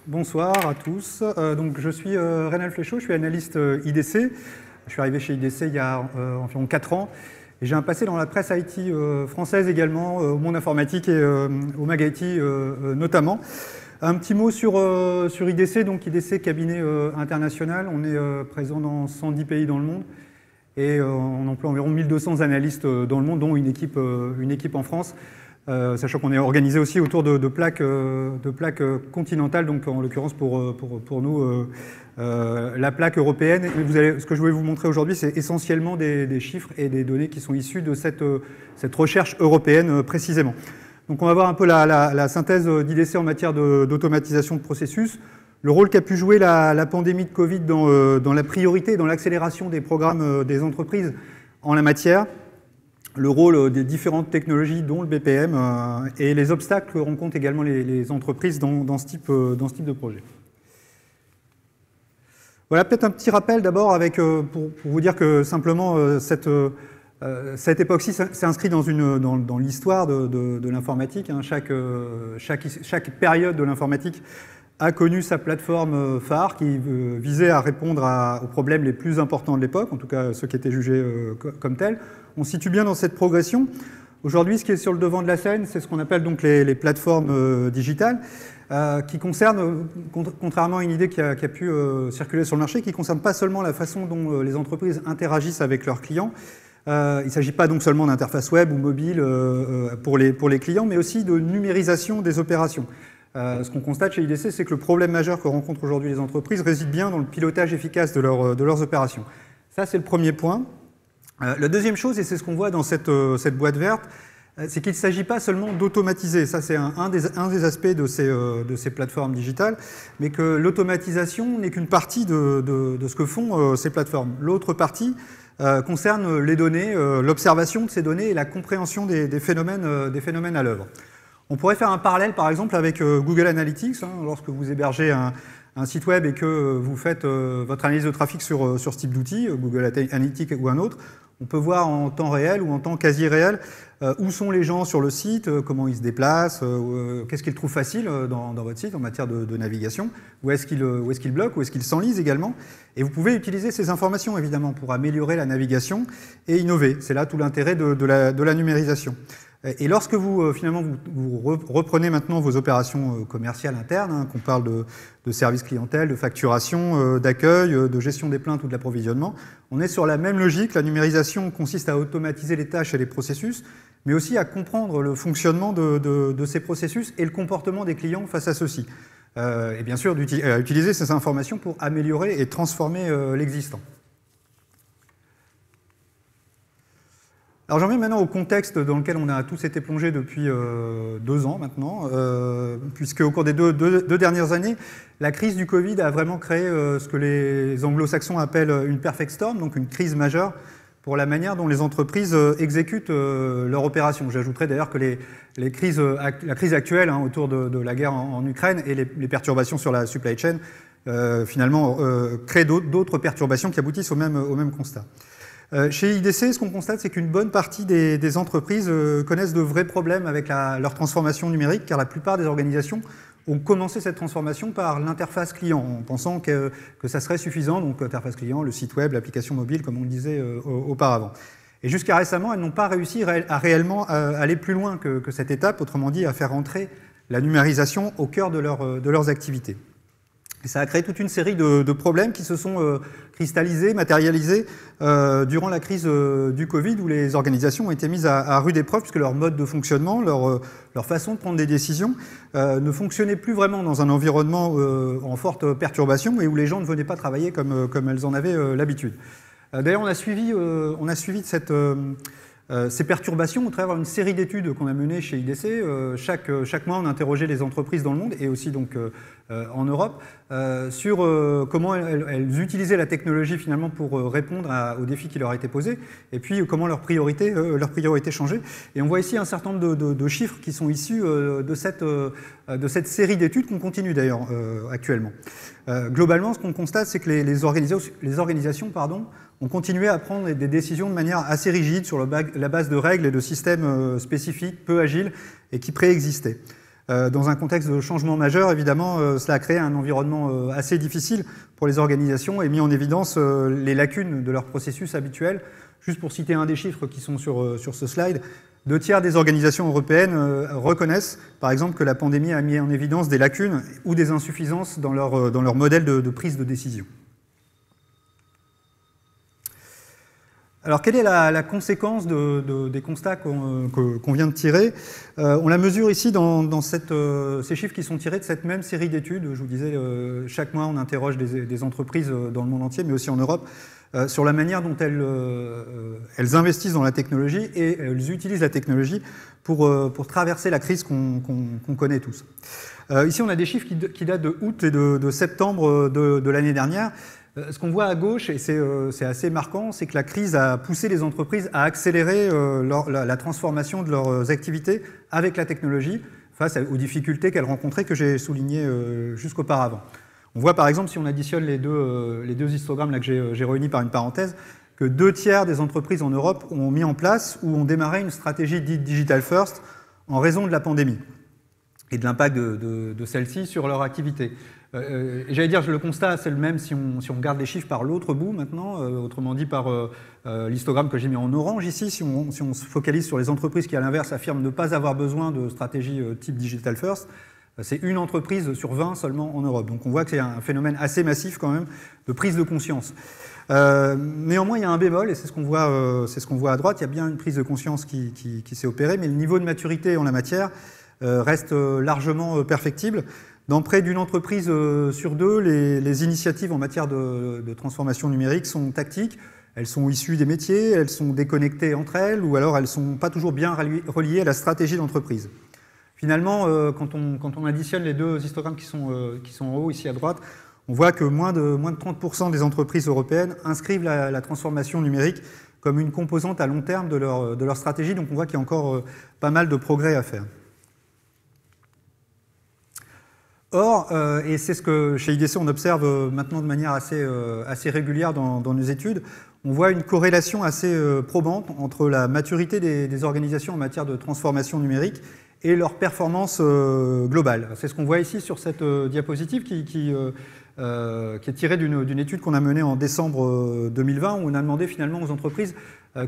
Bonsoir à tous. Donc, je suis Reynald Fléchaud, je suis analyste IDC. Je suis arrivé chez IDC il y a environ 4 ans. Et j'ai un passé dans la presse IT française également, au monde informatique et au Mag IT notamment. Un petit mot sur IDC. Donc IDC, cabinet international. On est présent dans 110 pays dans le monde. Et on emploie environ 1200 analystes dans le monde, dont une équipe en France. Sachant qu'on est organisé aussi autour de plaques continentales, donc en l'occurrence pour nous la plaque européenne. Et ce que je voulais vous montrer aujourd'hui, c'est essentiellement des chiffres et des données qui sont issues de cette recherche européenne précisément. Donc on va voir un peu la synthèse d'IDC en matière d'automatisation de processus, le rôle qu'a pu jouer la pandémie de Covid dans la priorité, dans l'accélération des programmes des entreprises en la matière, le rôle des différentes technologies, dont le BPM, et les obstacles que rencontrent également les entreprises dans ce type de projet. Voilà, peut-être un petit rappel d'abord pour vous dire que simplement cette époque-ci s'inscrit dans l'histoire de l'informatique. Hein. Chaque période de l'informatique a connu sa plateforme phare qui visait à répondre aux problèmes les plus importants de l'époque, en tout cas ceux qui étaient jugés comme tels. On se situe bien dans cette progression. Aujourd'hui, ce qui est sur le devant de la scène, c'est ce qu'on appelle donc les plateformes digitales, qui concernent, contrairement à une idée qui a pu circuler sur le marché, qui ne concerne pas seulement la façon dont les entreprises interagissent avec leurs clients. Il ne s'agit pas donc seulement d'interface web ou mobile pour les clients, mais aussi de numérisation des opérations. Ce qu'on constate chez IDC, c'est que le problème majeur que rencontrent aujourd'hui les entreprises réside bien dans le pilotage efficace de leurs opérations. Ça, c'est le premier point. La deuxième chose, et c'est ce qu'on voit dans cette boîte verte, c'est qu'il ne s'agit pas seulement d'automatiser. Ça, c'est un des aspects de ces plateformes digitales, mais que l'automatisation n'est qu'une partie de ce que font ces plateformes. L'autre partie concerne les données, l'observation de ces données et la compréhension des phénomènes à l'œuvre. On pourrait faire un parallèle, par exemple, avec Google Analytics. Hein, lorsque vous hébergez un site web et que vous faites votre analyse de trafic sur ce type d'outil, Google Analytics ou un autre, on peut voir en temps réel ou en temps quasi réel où sont les gens sur le site, comment ils se déplacent, qu'est-ce qu'ils trouvent facile dans votre site en matière de navigation, où est-ce qu'ils bloquent, où est-ce qu'ils s'enlisent également. Et vous pouvez utiliser ces informations, évidemment, pour améliorer la navigation et innover. C'est là tout l'intérêt de la numérisation. Et lorsque vous reprenez maintenant vos opérations commerciales internes, hein, qu'on parle de services clientèle, de facturation, d'accueil, de gestion des plaintes ou de l'approvisionnement, on est sur la même logique. La numérisation consiste à automatiser les tâches et les processus, mais aussi à comprendre le fonctionnement de ces processus et le comportement des clients face à ceux-ci. Et bien sûr, à utiliser ces informations pour améliorer et transformer l'existant. Alors j'en viens maintenant au contexte dans lequel on a tous été plongés depuis 2 ans maintenant, puisque au cours des deux dernières années, la crise du Covid a vraiment créé ce que les anglo-saxons appellent une perfect storm, donc une crise majeure pour la manière dont les entreprises exécutent leurs opérations. J'ajouterais d'ailleurs que la crise actuelle hein, autour de la guerre en Ukraine et les perturbations sur la supply chain finalement créent d'autres perturbations qui aboutissent au même constat. Chez IDC, ce qu'on constate, c'est qu'une bonne partie des entreprises connaissent de vrais problèmes avec leur transformation numérique, car la plupart des organisations ont commencé cette transformation par l'interface client, en pensant que ça serait suffisant, donc l'interface client, le site web, l'application mobile, comme on le disait auparavant. Et jusqu'à récemment, elles n'ont pas réussi à réellement aller plus loin que cette étape, autrement dit, à faire entrer la numérisation au cœur de leurs activités. Et ça a créé toute une série de problèmes qui se sont cristallisés, matérialisés durant la crise du Covid, où les organisations ont été mises à rude épreuve, puisque leur mode de fonctionnement, leur façon de prendre des décisions ne fonctionnait plus vraiment dans un environnement en forte perturbation et où les gens ne venaient pas travailler comme elles en avaient l'habitude. D'ailleurs, on a suivi ces perturbations au travers d'une série d'études qu'on a menées chez IDC. Chaque mois, on interrogeait les entreprises dans le monde et aussi donc en Europe sur comment elles utilisaient la technologie finalement pour répondre aux défis qui leur étaient posés et puis comment leurs priorités changeaient. Et on voit ici un certain nombre de chiffres qui sont issus de cette série d'études qu'on continue d'ailleurs actuellement. Globalement, ce qu'on constate, c'est que les organisations ont continué à prendre des décisions de manière assez rigide sur la base de règles et de systèmes spécifiques, peu agiles et qui préexistaient. Dans un contexte de changement majeur, évidemment, cela a créé un environnement assez difficile pour les organisations et mis en évidence les lacunes de leur processus habituel. Juste pour citer un des chiffres qui sont sur ce slide, 2/3 des organisations européennes reconnaissent, par exemple, que la pandémie a mis en évidence des lacunes ou des insuffisances dans leur modèle de prise de décision. Alors, quelle est la conséquence des constats qu'on vient de tirer? On la mesure ici dans ces chiffres qui sont tirés de cette même série d'études. Je vous disais, chaque mois, on interroge des entreprises dans le monde entier, mais aussi en Europe, sur la manière dont elles investissent dans la technologie et elles utilisent la technologie pour traverser la crise qu'on connaît tous. Ici, on a des chiffres qui datent de août et de septembre de l'année dernière. Ce qu'on voit à gauche, et c'est assez marquant, c'est que la crise a poussé les entreprises à accélérer la transformation de leurs activités avec la technologie face aux difficultés qu'elles rencontraient, que j'ai soulignées jusqu'auparavant. On voit par exemple, si on additionne les deux histogrammes là, que j'ai réunis par une parenthèse, que 2/3 des entreprises en Europe ont mis en place ou ont démarré une stratégie dite Digital First en raison de la pandémie et de l'impact de celle-ci sur leur activité. J'allais dire, le constat, c'est le même si on regarde les chiffres par l'autre bout maintenant, autrement dit par l'histogramme que j'ai mis en orange ici, si on se focalise sur les entreprises qui, à l'inverse, affirment ne pas avoir besoin de stratégie type Digital First, c'est une entreprise sur 20 seulement en Europe. Donc on voit que c'est un phénomène assez massif quand même de prise de conscience. Néanmoins, il y a un bémol, et c'est ce qu'on voit à droite, il y a bien une prise de conscience qui s'est opérée, mais le niveau de maturité en la matière reste largement perfectible. Dans près d'une entreprise sur deux, les initiatives en matière de transformation numérique sont tactiques, elles sont issues des métiers, elles sont déconnectées entre elles, ou alors elles ne sont pas toujours bien reliées à la stratégie d'entreprise. Finalement, quand on additionne les deux histogrammes qui sont en haut, ici à droite, on voit que moins de 30% des entreprises européennes inscrivent la transformation numérique comme une composante à long terme de leur stratégie, donc on voit qu'il y a encore pas mal de progrès à faire. Or, et c'est ce que chez IDC on observe maintenant de manière assez régulière dans nos études, on voit une corrélation assez probante entre la maturité des organisations en matière de transformation numérique et leur performance globale. C'est ce qu'on voit ici sur cette diapositive qui est tirée d'une étude qu'on a menée en décembre 2020, où on a demandé finalement aux entreprises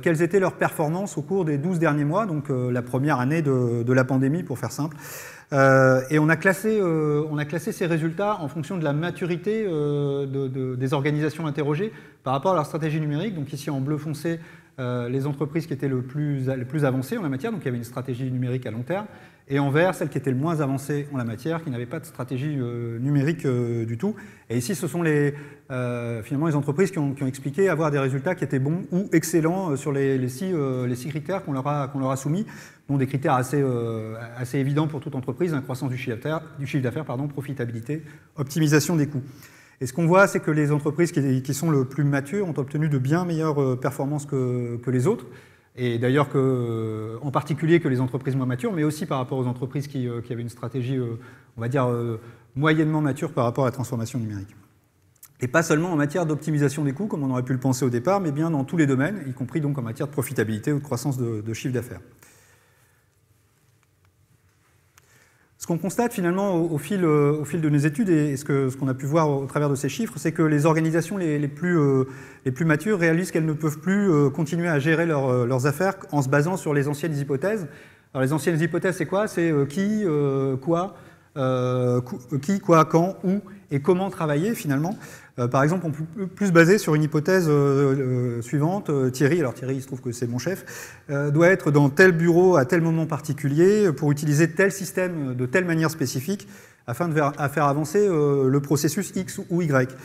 quelles étaient leurs performances au cours des 12 derniers mois, donc la première année de la pandémie, pour faire simple. Et on a classé ces résultats en fonction de la maturité des organisations interrogées par rapport à leur stratégie numérique. Donc ici en bleu foncé, les entreprises qui étaient les plus avancées en la matière, donc il y avait une stratégie numérique à long terme, et en vert, celles qui étaient le moins avancées en la matière, qui n'avaient pas de stratégie numérique du tout. Et ici, ce sont finalement les entreprises qui ont expliqué avoir des résultats qui étaient bons ou excellents sur les six critères qu'on leur a soumis, dont des critères assez évidents pour toute entreprise, croissance du chiffre d'affaires, profitabilité, optimisation des coûts. Et ce qu'on voit, c'est que les entreprises qui sont le plus matures ont obtenu de bien meilleures performances que les autres, et d'ailleurs en particulier que les entreprises moins matures, mais aussi par rapport aux entreprises qui avaient une stratégie, on va dire, moyennement mature par rapport à la transformation numérique. Et pas seulement en matière d'optimisation des coûts, comme on aurait pu le penser au départ, mais bien dans tous les domaines, y compris donc en matière de profitabilité ou de croissance de chiffre d'affaires. Ce qu'on constate finalement au fil de nos études et ce qu'on a pu voir au travers de ces chiffres, c'est que les organisations les plus matures réalisent qu'elles ne peuvent plus continuer à gérer leurs affaires en se basant sur les anciennes hypothèses. Alors les anciennes hypothèses, c'est quoi? C'est qui, quoi, quand, où et comment travailler finalement. Par exemple, on peut plus se baser sur une hypothèse suivante. Thierry, alors Thierry, il se trouve que c'est mon chef, doit être dans tel bureau à tel moment particulier pour utiliser tel système de telle manière spécifique afin de faire avancer le processus X ou Y.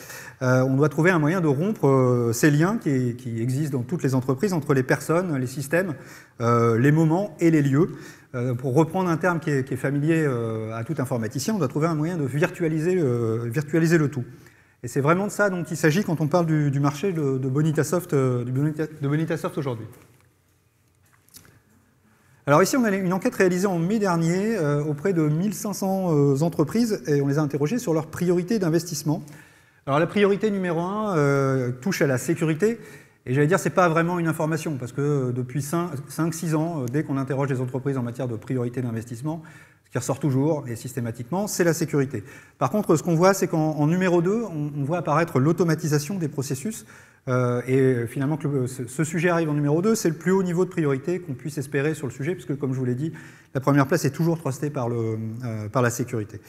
On doit trouver un moyen de rompre ces liens qui existent dans toutes les entreprises entre les personnes, les systèmes, les moments et les lieux. Pour reprendre un terme qui est familier à tout informaticien, on doit trouver un moyen de virtualiser le tout. Et c'est vraiment de ça dont il s'agit quand on parle du marché de Bonitasoft aujourd'hui. Alors ici, on a une enquête réalisée en mai dernier auprès de 1500 entreprises et on les a interrogées sur leurs priorités d'investissement. Alors la priorité numéro 1 touche à la sécurité. Et j'allais dire, ce n'est pas vraiment une information, parce que depuis 5-6 ans, dès qu'on interroge les entreprises en matière de priorité d'investissement, ce qui ressort toujours et systématiquement, c'est la sécurité. Par contre, ce qu'on voit, c'est qu'en numéro 2, on voit apparaître l'automatisation des processus. Et finalement, que ce sujet arrive en numéro 2, c'est le plus haut niveau de priorité qu'on puisse espérer sur le sujet, puisque, comme je vous l'ai dit, la première place est toujours trustée par la sécurité.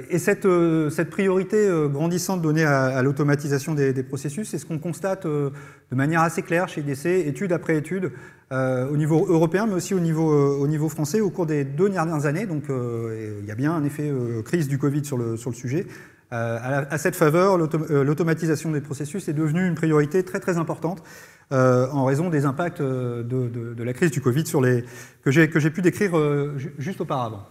Et cette priorité grandissante donnée à l'automatisation des processus, c'est ce qu'on constate de manière assez claire chez IDC, étude après étude, au niveau européen, mais aussi au niveau français, au cours des 2 dernières années. Donc il y a bien un effet crise du Covid sur le sujet. À cette faveur, l'automatisation des processus est devenue une priorité très très importante en raison des impacts de la crise du Covid que j'ai pu décrire juste auparavant.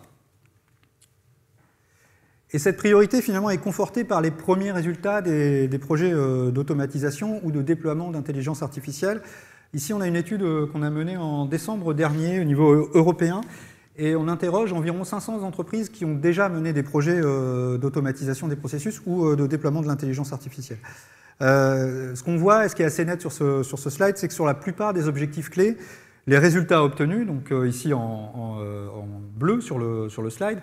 Et cette priorité, finalement, est confortée par les premiers résultats des projets d'automatisation ou de déploiement d'intelligence artificielle. Ici, on a une étude qu'on a menée en décembre dernier au niveau européen, et on interroge environ 500 entreprises qui ont déjà mené des projets d'automatisation des processus ou de déploiement de l'intelligence artificielle. Ce qu'on voit, et ce qui est assez net sur ce slide, c'est que sur la plupart des objectifs clés, les résultats obtenus, donc ici en bleu sur le slide,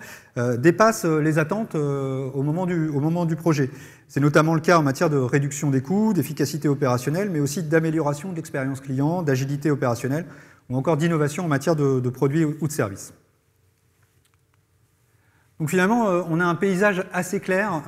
dépassent les attentes au moment du projet. C'est notamment le cas en matière de réduction des coûts, d'efficacité opérationnelle, mais aussi d'amélioration de l'expérience client, d'agilité opérationnelle, ou encore d'innovation en matière de produits ou de services. Donc finalement, on a un paysage assez clair,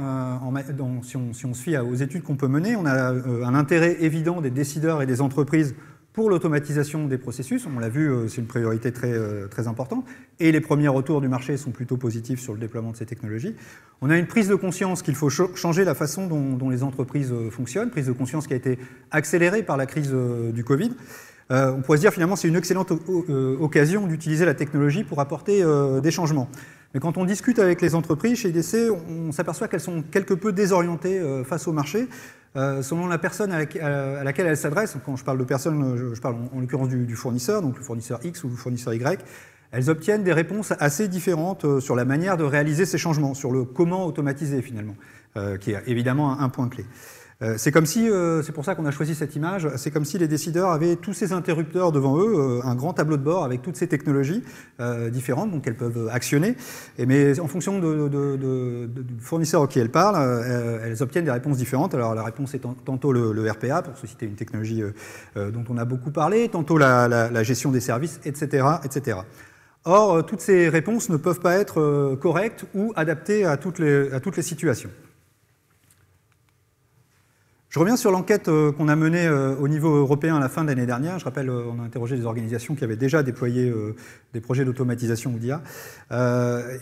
si on se fie aux études qu'on peut mener. On a un intérêt évident des décideurs et des entreprises pour l'automatisation des processus. On l'a vu, c'est une priorité très importante. Et les premiers retours du marché sont plutôt positifs sur le déploiement de ces technologies. On a une prise de conscience qu'il faut changer la façon dont les entreprises fonctionnent, prise de conscience qui a été accélérée par la crise du Covid. On pourrait se dire finalement c'est une excellente occasion d'utiliser la technologie pour apporter des changements. Mais quand on discute avec les entreprises chez IDC, on s'aperçoit qu'elles sont quelque peu désorientées face au marché, selon la personne à laquelle elles s'adressent. Quand je parle de personne, je parle en l'occurrence du fournisseur, donc le fournisseur X ou le fournisseur Y. Elles obtiennent des réponses assez différentes sur la manière de réaliser ces changements, sur le comment automatiser finalement, qui est évidemment un point clé. C'est comme si, c'est pour ça qu'on a choisi cette image, c'est comme si les décideurs avaient tous ces interrupteurs devant eux, un grand tableau de bord avec toutes ces technologies différentes, donc elles peuvent actionner, mais en fonction du fournisseur auquel elles parlent, elles obtiennent des réponses différentes. Alors la réponse est tantôt le RPA, pour se citer une technologie dont on a beaucoup parlé, tantôt la gestion des services, etc., etc. Or, toutes ces réponses ne peuvent pas être correctes ou adaptées à toutes les situations. Je reviens sur l'enquête qu'on a menée au niveau européen à la fin de l'année dernière. Je rappelle, on a interrogé des organisations qui avaient déjà déployé des projets d'automatisation ou d'IA.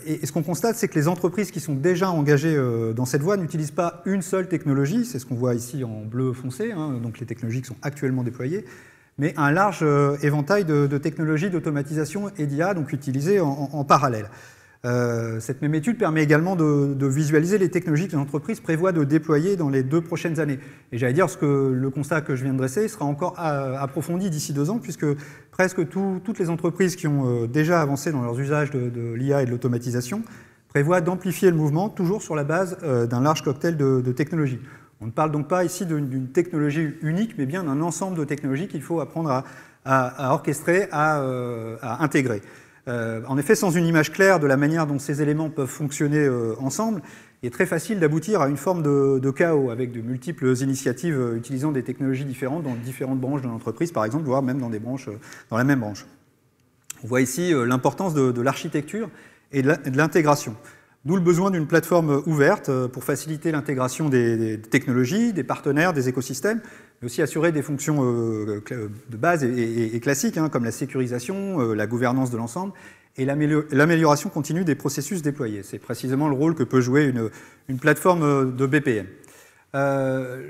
Et ce qu'on constate, c'est que les entreprises qui sont déjà engagées dans cette voie n'utilisent pas une seule technologie, c'est ce qu'on voit ici en bleu foncé, hein, donc les technologies qui sont actuellement déployées, mais un large éventail de technologies d'automatisation et d'IA, donc utilisées en parallèle. Cette même étude permet également de visualiser les technologies que les entreprises prévoient de déployer dans les 2 prochaines années. Et j'allais dire que le constat que je viens de dresser sera encore approfondi d'ici 2 ans, puisque presque toutes les entreprises qui ont déjà avancé dans leurs usages de l'IA et de l'automatisation prévoient d'amplifier le mouvement, toujours sur la base d'un large cocktail de technologies. On ne parle donc pas ici d'une technologie unique, mais bien d'un ensemble de technologies qu'il faut apprendre à orchestrer, à intégrer. En effet, sans une image claire de la manière dont ces éléments peuvent fonctionner ensemble, il est très facile d'aboutir à une forme de chaos, avec de multiples initiatives utilisant des technologies différentes dans différentes branches de l'entreprise, par exemple, voire même dans la même branche. On voit ici l'importance de l'architecture et de l'intégration. D'où le besoin d'une plateforme ouverte pour faciliter l'intégration des technologies, des partenaires, des écosystèmes, mais aussi assurer des fonctions de base et classiques, hein, comme la sécurisation, la gouvernance de l'ensemble et l'amélioration continue des processus déployés. C'est précisément le rôle que peut jouer une plateforme de BPM.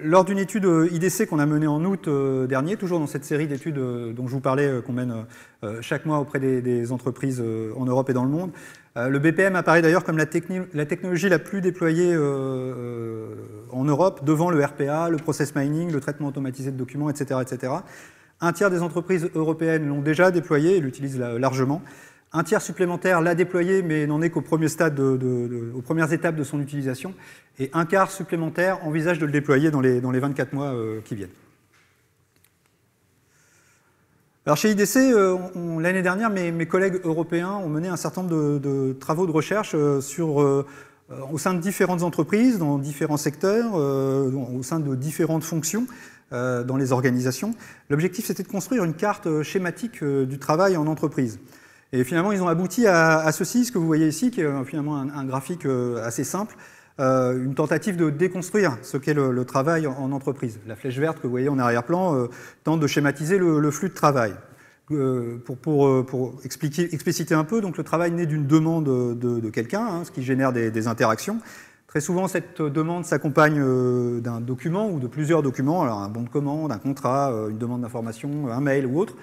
Lors d'une étude IDC qu'on a menée en août dernier, toujours dans cette série d'études dont je vous parlais, qu'on mène chaque mois auprès des entreprises en Europe et dans le monde, le BPM apparaît d'ailleurs comme la technologie la plus déployée en Europe, devant le RPA, le process mining, le traitement automatisé de documents, etc., etc. Un tiers des entreprises européennes l'ont déjà déployé et l'utilisent largement. Un tiers supplémentaire l'a déployé, mais n'en est qu'au premier stade, aux premières étapes de son utilisation. Et un quart supplémentaire envisage de le déployer dans les 24 mois qui viennent. Alors chez IDC, l'année dernière, mes collègues européens ont mené un certain nombre de travaux de recherche au sein de différentes entreprises, dans différents secteurs, au sein de différentes fonctions dans les organisations. L'objectif, c'était de construire une carte schématique du travail en entreprise. Et finalement, ils ont abouti à ceci, ce que vous voyez ici, qui est finalement un graphique assez simple, une tentative de déconstruire ce qu'est le travail en entreprise. La flèche verte que vous voyez en arrière-plan tente de schématiser le flux de travail. Pour expliciter un peu, donc le travail naît d'une demande de quelqu'un, ce qui génère des interactions. Très souvent, cette demande s'accompagne d'un document ou de plusieurs documents, alors un bon de commande, un contrat, une demande d'information, un mail ou autre.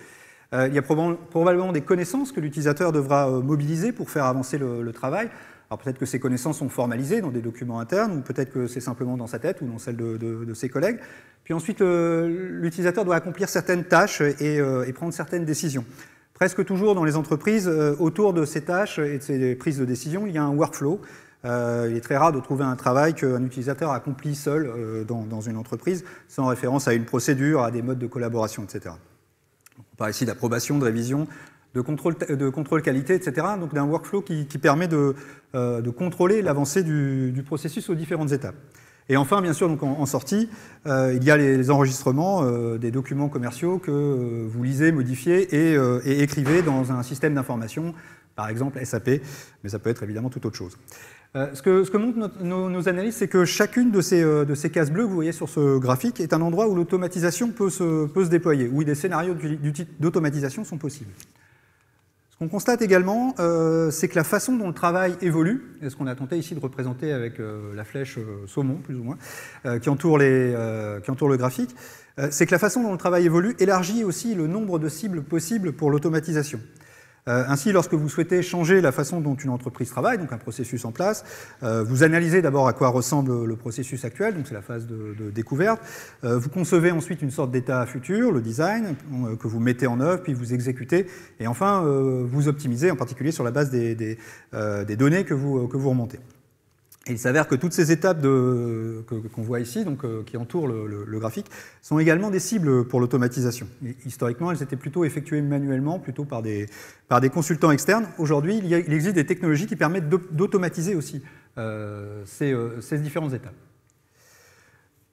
Il y a probablement des connaissances que l'utilisateur devra mobiliser pour faire avancer le travail. Alors peut-être que ces connaissances sont formalisées dans des documents internes, ou peut-être que c'est simplement dans sa tête ou dans celle de ses collègues. Puis ensuite, l'utilisateur doit accomplir certaines tâches et prendre certaines décisions. Presque toujours dans les entreprises, autour de ces tâches et de ces prises de décision, il y a un workflow. Il est très rare de trouver un travail qu'un utilisateur accomplit seul dans une entreprise, sans référence à une procédure, à des modes de collaboration, etc. On parle ici d'approbation, de révision, de contrôle qualité, etc. Donc d'un workflow qui permet de contrôler l'avancée du processus aux différentes étapes. Et enfin, bien sûr, donc en sortie, il y a les enregistrements des documents commerciaux que vous lisez, modifiez et écrivez dans un système d'information, par exemple SAP, mais ça peut être évidemment tout autre chose. Ce que montrent nos analyses, c'est que chacune de ces cases bleues que vous voyez sur ce graphique est un endroit où l'automatisation peut se déployer, où des scénarios d'automatisation sont possibles. Ce qu'on constate également, c'est que la façon dont le travail évolue, et ce qu'on a tenté ici de représenter avec la flèche saumon, plus ou moins, qui entoure le graphique, c'est que la façon dont le travail évolue élargit aussi le nombre de cibles possibles pour l'automatisation. Ainsi, lorsque vous souhaitez changer la façon dont une entreprise travaille, donc un processus en place, vous analysez d'abord à quoi ressemble le processus actuel, donc c'est la phase de découverte. Vous concevez ensuite une sorte d'état futur, le design, que vous mettez en œuvre, puis vous exécutez, et enfin vous optimisez, en particulier sur la base des données que vous remontez. Et il s'avère que toutes ces étapes qu'on voit ici, donc, qui entourent le graphique, sont également des cibles pour l'automatisation. Historiquement, elles étaient plutôt effectuées manuellement, plutôt par des consultants externes. Aujourd'hui, il existe des technologies qui permettent d'automatiser aussi ces différentes étapes.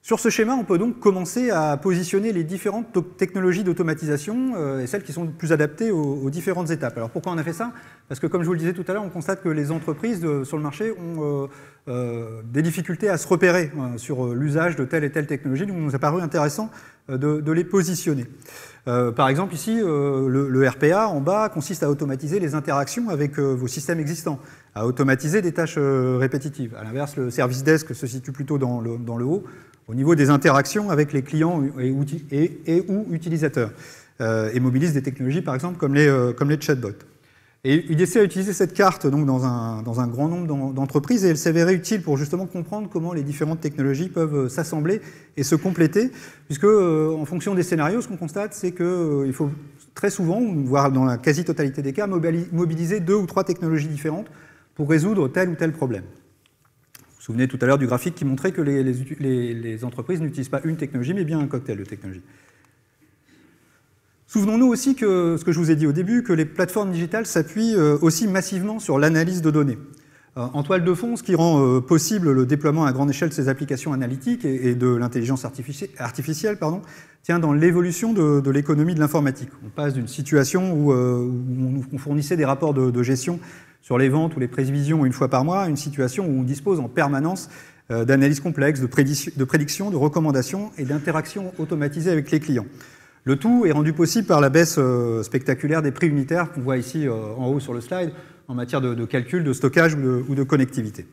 Sur ce schéma, on peut donc commencer à positionner les différentes technologies d'automatisation et celles qui sont plus adaptées aux différentes étapes. Alors pourquoi on a fait ça? Parce que comme je vous le disais tout à l'heure, on constate que les entreprises sur le marché ont des difficultés à se repérer sur l'usage de telle et telle technologie, donc il nous a paru intéressant de les positionner. Par exemple ici, le RPA en bas consiste à automatiser les interactions avec vos systèmes existants, à automatiser des tâches répétitives. À l'inverse, le service desk se situe plutôt dans le haut, au niveau des interactions avec les clients ou utilisateurs, et mobilise des technologies, par exemple, comme les chatbots. Et IDC a utilisé cette carte donc, dans un grand nombre d'entreprises, et elle s'avérait utile pour justement comprendre comment les différentes technologies peuvent s'assembler et se compléter, puisque en fonction des scénarios, ce qu'on constate, c'est qu'il faut très souvent, voire dans la quasi-totalité des cas, mobiliser 2 ou 3 technologies différentes pour résoudre tel ou tel problème. Vous vous souvenez tout à l'heure du graphique qui montrait que les entreprises n'utilisent pas une technologie, mais bien un cocktail de technologies. Souvenons-nous aussi que, ce que je vous ai dit au début, que les plateformes digitales s'appuient aussi massivement sur l'analyse de données. En toile de fond, ce qui rend possible le déploiement à grande échelle de ces applications analytiques et de l'intelligence artificielle, tient dans l'évolution de l'économie de l'informatique. On passe d'une situation où on fournissait des rapports de gestion sur les ventes ou les prévisions une fois par mois, à une situation où on dispose en permanence d'analyses complexes, de prédictions, de recommandations et d'interactions automatisées avec les clients. Le tout est rendu possible par la baisse spectaculaire des prix unitaires qu'on voit ici en haut sur le slide, en matière de calcul, de stockage ou de connectivité.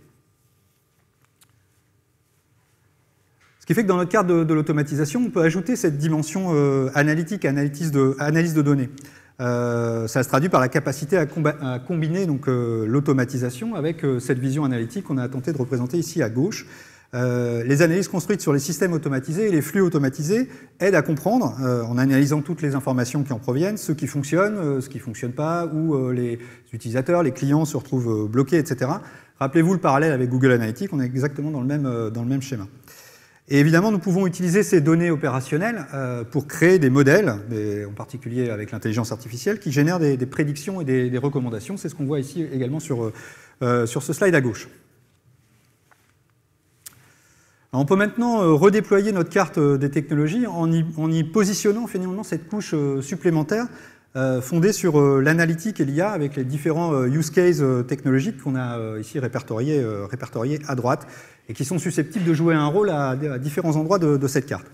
Ce qui fait que dans notre cadre de l'automatisation, on peut ajouter cette dimension analytique, analyse de données. Ça se traduit par la capacité à combiner l'automatisation avec cette vision analytique qu'on a tenté de représenter ici à gauche. Les analyses construites sur les systèmes automatisés et les flux automatisés aident à comprendre, en analysant toutes les informations qui en proviennent, ce qui fonctionne, ce qui ne fonctionne pas, où les utilisateurs, les clients se retrouvent bloqués, etc. Rappelez-vous le parallèle avec Google Analytics, on est exactement dans le même schéma. Et évidemment, nous pouvons utiliser ces données opérationnelles pour créer des modèles, en particulier avec l'intelligence artificielle, qui génèrent des prédictions et des recommandations. C'est ce qu'on voit ici également sur ce slide à gauche. Alors on peut maintenant redéployer notre carte des technologies en y positionnant finalement cette couche supplémentaire fondée sur l'analytique et l'IA avec les différents use cases technologiques qu'on a ici répertoriés à droite et qui sont susceptibles de jouer un rôle à différents endroits de cette carte.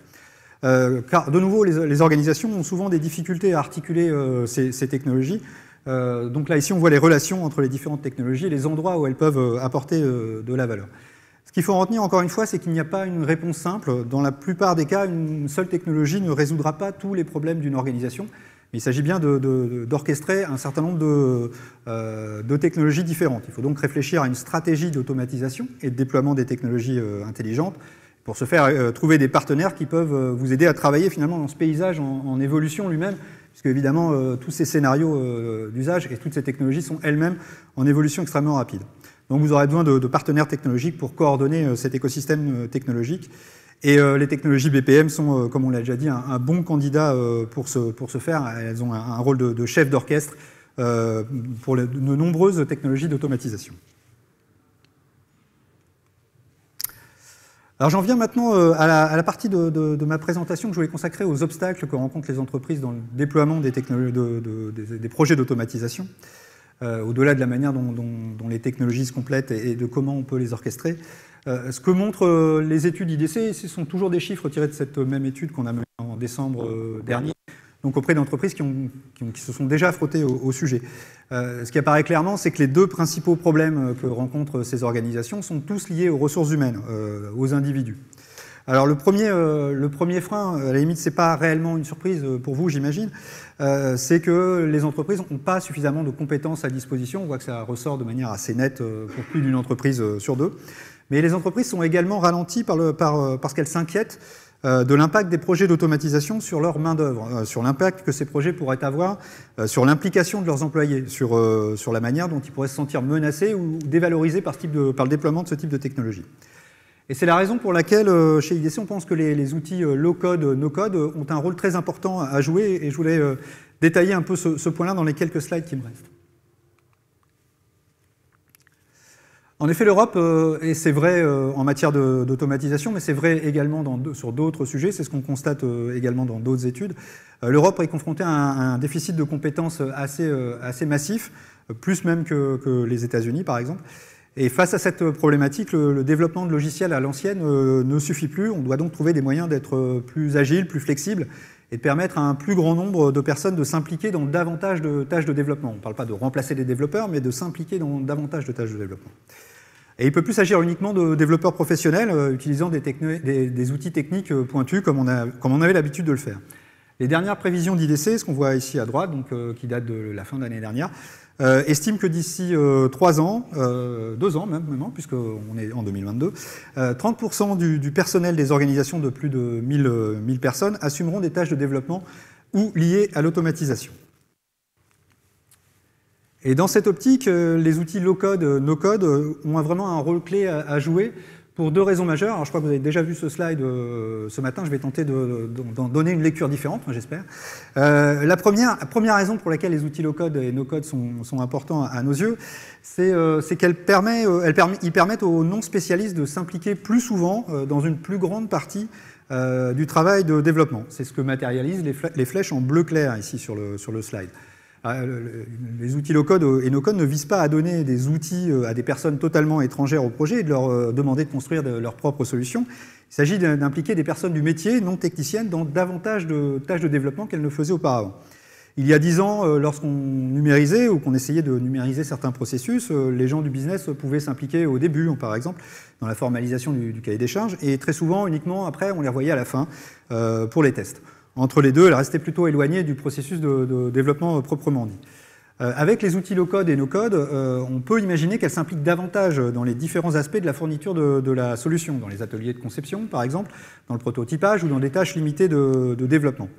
Car de nouveau, les organisations ont souvent des difficultés à articuler ces technologies. Donc là, ici, on voit les relations entre les différentes technologies et les endroits où elles peuvent apporter de la valeur. Ce qu'il faut en retenir, encore une fois, c'est qu'il n'y a pas une réponse simple. Dans la plupart des cas, une seule technologie ne résoudra pas tous les problèmes d'une organisation. Mais il s'agit bien d'orchestrer un certain nombre de technologies différentes. Il faut donc réfléchir à une stratégie d'automatisation et de déploiement des technologies intelligentes. Pour ce faire, trouver des partenaires qui peuvent vous aider à travailler finalement dans ce paysage en évolution lui-même, puisque évidemment, tous ces scénarios d'usage et toutes ces technologies sont elles-mêmes en évolution extrêmement rapide. Donc vous aurez besoin de partenaires technologiques pour coordonner cet écosystème technologique. Et les technologies BPM sont, comme on l'a déjà dit, un bon candidat pour ce faire. Elles ont un rôle de chef d'orchestre pour de nombreuses technologies d'automatisation. Alors j'en viens maintenant à la partie de ma présentation que je voulais consacrer aux obstacles que rencontrent les entreprises dans le déploiement des projets d'automatisation. Au-delà de la manière dont les technologies se complètent et de comment on peut les orchestrer. Ce que montrent les études IDC, ce sont toujours des chiffres tirés de cette même étude qu'on a menée en décembre dernier, donc auprès d'entreprises qui se sont déjà frottées au sujet. Ce qui apparaît clairement, c'est que les deux principaux problèmes que rencontrent ces organisations sont tous liés aux ressources humaines, aux individus. Alors le premier frein, à la limite, c'est pas réellement une surprise pour vous, j'imagine, c'est que les entreprises n'ont pas suffisamment de compétences à disposition. On voit que ça ressort de manière assez nette pour plus d'une entreprise sur deux. Mais les entreprises sont également ralenties parce qu'elles s'inquiètent de l'impact des projets d'automatisation sur leur main-d'œuvre, sur l'impact que ces projets pourraient avoir, sur l'implication de leurs employés, sur la manière dont ils pourraient se sentir menacés ou dévalorisés par le déploiement de ce type de technologie. Et c'est la raison pour laquelle, chez IDC, on pense que les outils low-code, no-code ont un rôle très important à jouer, et je voulais détailler un peu ce point-là dans les quelques slides qui me restent. En effet, l'Europe, et c'est vrai en matière d'automatisation, mais c'est vrai également sur d'autres sujets, c'est ce qu'on constate également dans d'autres études, l'Europe est confrontée à un déficit de compétences assez massif, plus même que les États-Unis, par exemple. Et face à cette problématique, le développement de logiciels à l'ancienne ne suffit plus. On doit donc trouver des moyens d'être plus agile, plus flexible, et de permettre à un plus grand nombre de personnes de s'impliquer dans davantage de tâches de développement. On ne parle pas de remplacer les développeurs, mais de s'impliquer dans davantage de tâches de développement. Et il ne peut plus s'agir uniquement de développeurs professionnels utilisant des outils techniques pointus comme on avait l'habitude de le faire. Les dernières prévisions d'IDC, ce qu'on voit ici à droite, donc, qui datent de la fin de l'année dernière, estiment que d'ici 3 ans, 2 ans même, puisqu'on est en 2022, 30% du personnel des organisations de plus de 1000 personnes assumeront des tâches de développement ou liées à l'automatisation. Et dans cette optique, les outils low-code, no-code ont vraiment un rôle clé à jouer pour 2 raisons majeures. Alors, je crois que vous avez déjà vu ce slide ce matin, je vais tenter d'en donner une lecture différente, j'espère. La première raison pour laquelle les outils low-code et no-code sont importants à nos yeux, c'est qu'ils permettent aux non-spécialistes de s'impliquer plus souvent dans une plus grande partie du travail de développement. C'est ce que matérialisent les flèches en bleu clair ici sur le slide. Les outils low-code et no-code ne visent pas à donner des outils à des personnes totalement étrangères au projet et de leur demander de construire leurs propres solutions. Il s'agit d'impliquer des personnes du métier, non techniciennes, dans davantage de tâches de développement qu'elles ne faisaient auparavant. Il y a 10 ans, lorsqu'on numérisait ou qu'on essayait de numériser certains processus, les gens du business pouvaient s'impliquer au début, par exemple, dans la formalisation du cahier des charges, et très souvent, uniquement après, on les revoyait à la fin pour les tests. Entre les deux, elle restait plutôt éloignée du processus de développement proprement dit. Avec les outils low-code et no-code, on peut imaginer qu'elles s'impliquent davantage dans les différents aspects de la fourniture de la solution, dans les ateliers de conception, par exemple, dans le prototypage ou dans des tâches limitées de développement.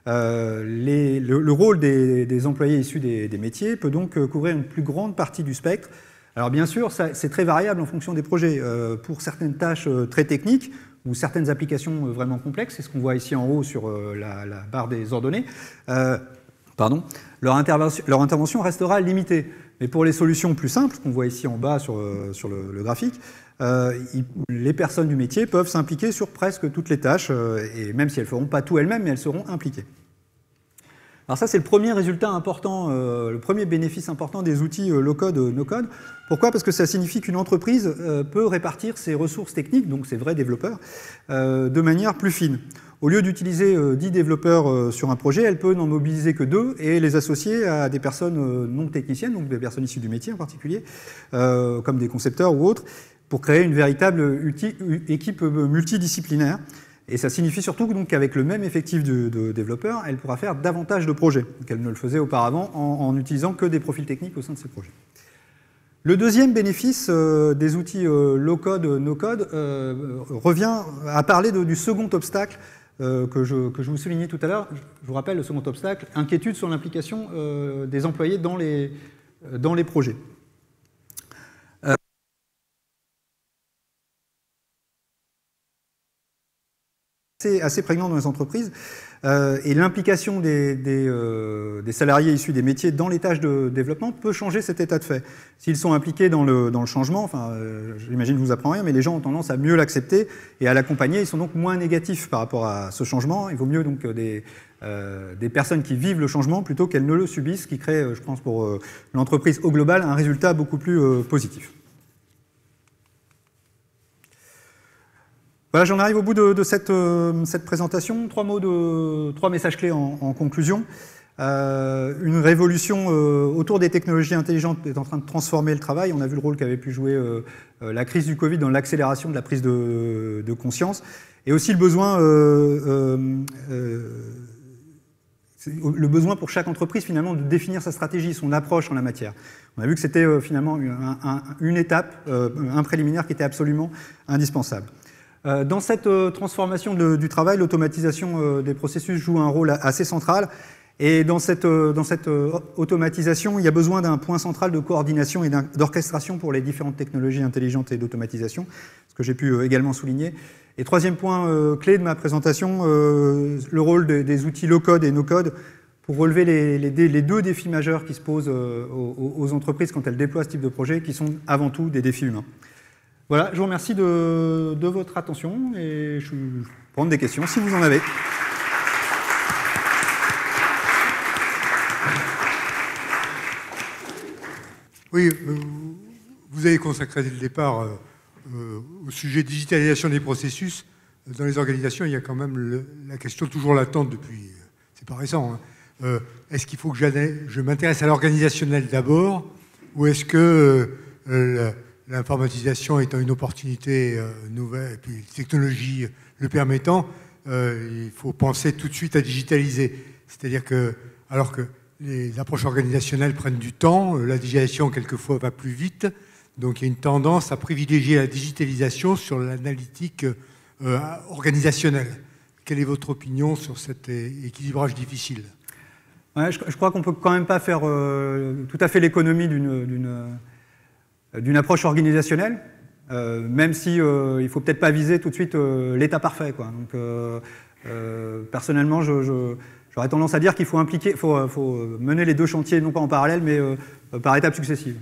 Le rôle des employés issus des métiers peut donc couvrir une plus grande partie du spectre. Alors bien sûr, c'est très variable en fonction des projets. Pour certaines tâches très techniques, ou certaines applications vraiment complexes, c'est ce qu'on voit ici en haut sur la barre des ordonnées, leur intervention restera limitée. Mais pour les solutions plus simples, qu'on voit ici en bas sur le graphique, les personnes du métier peuvent s'impliquer sur presque toutes les tâches, et même si elles ne feront pas tout elles-mêmes, mais elles seront impliquées. Alors ça, c'est le premier résultat important, le premier bénéfice important des outils low-code, no-code. Pourquoi? Parce que ça signifie qu'une entreprise peut répartir ses ressources techniques, donc ses vrais développeurs, de manière plus fine. Au lieu d'utiliser 10 développeurs sur un projet, elle peut n'en mobiliser que 2 et les associer à des personnes non techniciennes, donc des personnes issues du métier en particulier, comme des concepteurs ou autres, pour créer une véritable équipe multidisciplinaire. Et ça signifie surtout qu'avec le même effectif de développeurs, elle pourra faire davantage de projets qu'elle ne le faisait auparavant en n'utilisant que des profils techniques au sein de ces projets. Le deuxième bénéfice des outils low-code, no-code revient à parler du second obstacle que je vous soulignais tout à l'heure. Je vous rappelle le second obstacle, inquiétude sur l'implication des employés dans les projets. Assez prégnant dans les entreprises, et l'implication des salariés issus des métiers dans les tâches de développement peut changer cet état de fait. S'ils sont impliqués dans le changement, enfin, j'imagine que je ne vous apprends rien, mais les gens ont tendance à mieux l'accepter et à l'accompagner, ils sont donc moins négatifs par rapport à ce changement. Il vaut mieux donc des personnes qui vivent le changement plutôt qu'elles ne le subissent, ce qui crée, je pense, pour l'entreprise au global, un résultat beaucoup plus positif. Voilà, j'en arrive au bout de cette présentation. Trois messages clés en conclusion. Une révolution autour des technologies intelligentes est en train de transformer le travail. On a vu le rôle qu'avait pu jouer la crise du Covid dans l'accélération de la prise de conscience. Et aussi le besoin pour chaque entreprise finalement de définir sa stratégie, son approche en la matière. On a vu que c'était finalement une étape, un préliminaire qui était absolument indispensable. Dans cette transformation du travail, l'automatisation des processus joue un rôle assez central. Et dans cette automatisation, il y a besoin d'un point central de coordination et d'orchestration pour les différentes technologies intelligentes et d'automatisation, ce que j'ai pu également souligner. Et troisième point clé de ma présentation, le rôle des outils low-code et no-code pour relever les deux défis majeurs qui se posent aux entreprises quand elles déploient ce type de projet, qui sont avant tout des défis humains. Voilà, je vous remercie de votre attention et je vais prendre des questions si vous en avez. Oui, vous avez consacré dès le départ au sujet de digitalisation des processus. Dans les organisations, il y a quand même la question toujours latente depuis, c'est pas récent, hein. Est-ce qu'il faut que je m'intéresse à l'organisationnel d'abord, ou est-ce que l'informatisation étant une opportunité nouvelle, et puis les technologies le permettant, il faut penser tout de suite à digitaliser. C'est-à-dire que, alors que les approches organisationnelles prennent du temps, la digitalisation quelquefois va plus vite, donc il y a une tendance à privilégier la digitalisation sur l'analytique organisationnelle. Quelle est votre opinion sur cet équilibrage difficile? Ouais, je crois qu'on ne peut quand même pas faire tout à fait l'économie d'une approche organisationnelle, même si il ne faut peut-être pas viser tout de suite l'état parfait, quoi. Donc, personnellement, j'aurais tendance à dire qu'il faut mener les deux chantiers, non pas en parallèle, mais par étapes successives.